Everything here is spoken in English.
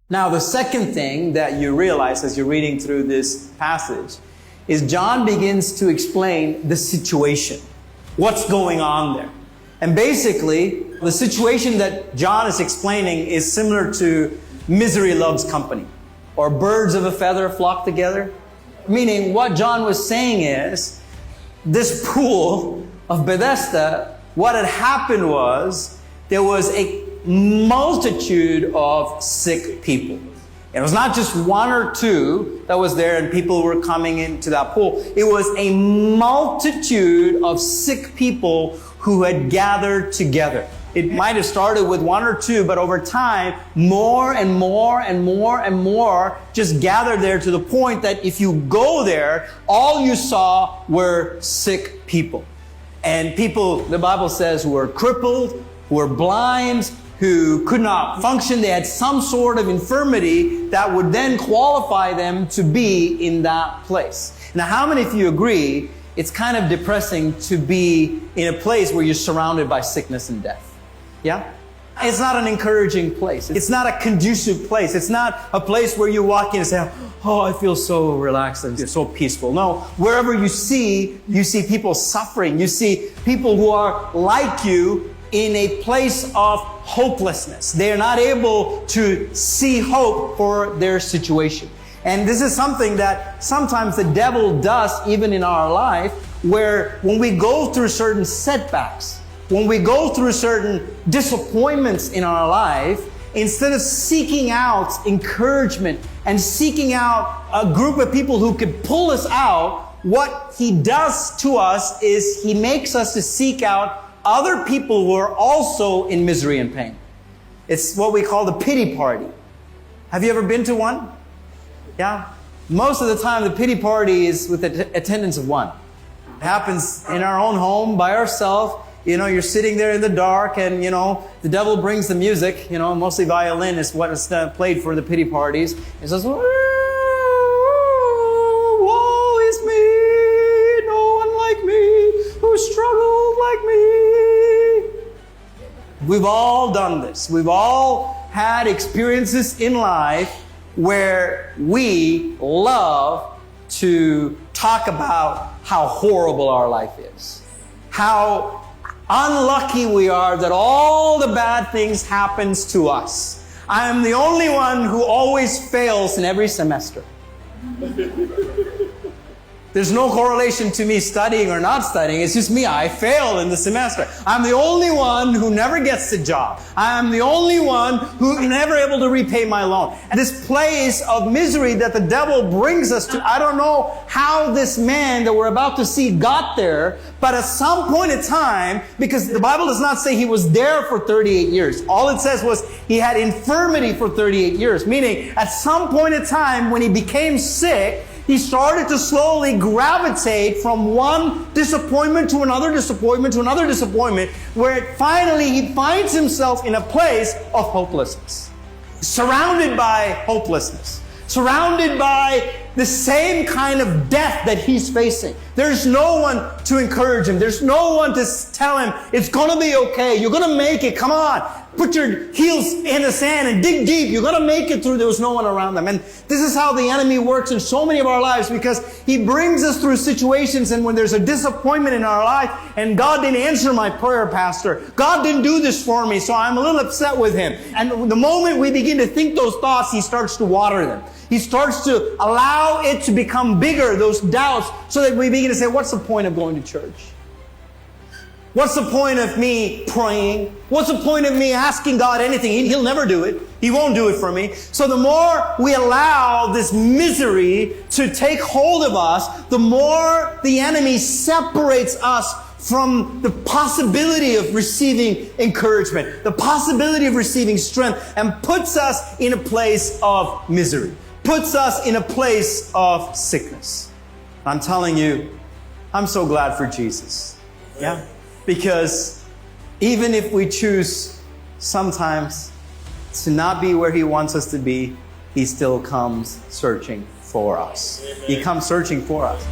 Now, the second thing that you realize as you're reading through this passage is John begins to explain the situation. What's going on there? And basically, the situation that John is explaining is similar to misery loves company, or birds of a feather flock together. Meaning, what John was saying is, this pool of Bethesda, what had happened was, there was a multitude of sick people. It was not just one or two that was there and people were coming into that pool. It was a multitude of sick people who had gathered together. It might have started with one or two, but over time, more and more and more and more just gathered there to the point that if you go there, all you saw were sick people. And people, the Bible says, who were crippled, who were blind, who could not function. They had some sort of infirmity that would then qualify them to be in that place. Now, how many of you agree it's kind of depressing to be in a place where you're surrounded by sickness and death? Yeah? It's not an encouraging place. It's not a conducive place. It's not a place where you walk in and say, oh, I feel so relaxed and so peaceful. No, wherever you see people suffering. You see people who are like you in a place of hopelessness. They are not able to see hope for their situation. And this is something that sometimes the devil does even in our life, where when we go through certain setbacks, when we go through certain disappointments in our life, instead of seeking out encouragement and seeking out a group of people who could pull us out, what he does to us is he makes us to seek out other people who are also in misery and pain. It's what we call the pity party. Have you ever been to one? Yeah? Most of the time, the pity party is with the attendance of one. It happens in our own home by ourselves. You know, you're sitting there in the dark and, you know, the devil brings the music. You know, mostly violin is what is played for the pity parties. It says, woe is me, no one like me, who struggled like me. We've all done this. We've all had experiences in life where we love to talk about how horrible our life is. How unlucky we are that all the bad things happens to us. I am the only one who always fails in every semester. There's no correlation to me studying or not studying. It's just me. I fail in the semester. I'm the only one who never gets the job. I'm the only one who never able to repay my loan. And this place of misery that the devil brings us to, I don't know how this man that we're about to see got there, but at some point in time, because the Bible does not say he was there for 38 years. All it says was he had infirmity for 38 years, meaning at some point in time when he became sick, he started to slowly gravitate from one disappointment to another disappointment to another disappointment, where finally he finds himself in a place of hopelessness. Surrounded by hopelessness. Surrounded by the same kind of death that he's facing. There's no one to encourage him. There's no one to tell him, it's gonna be okay. You're gonna make it. Come on. Put your heels in the sand and dig deep. You're gonna make it through. There was no one around them. And this is how the enemy works in so many of our lives, because he brings us through situations, and when there's a disappointment in our life, and God didn't answer my prayer, Pastor. God didn't do this for me, so I'm a little upset with him. And the moment we begin to think those thoughts, he starts to water them. He starts to allow it to become bigger, those doubts, so that we begin to say, what's the point of going to church? What's the point of me praying? What's the point of me asking God anything? He'll never do it. He won't do it for me. So the more we allow this misery to take hold of us, the more the enemy separates us from the possibility of receiving encouragement, the possibility of receiving strength, and puts us in a place of misery, puts us in a place of sickness. I'm telling you, I'm so glad for Jesus. Yeah. Because even if we choose sometimes to not be where he wants us to be, he still comes searching for us. He comes searching for us.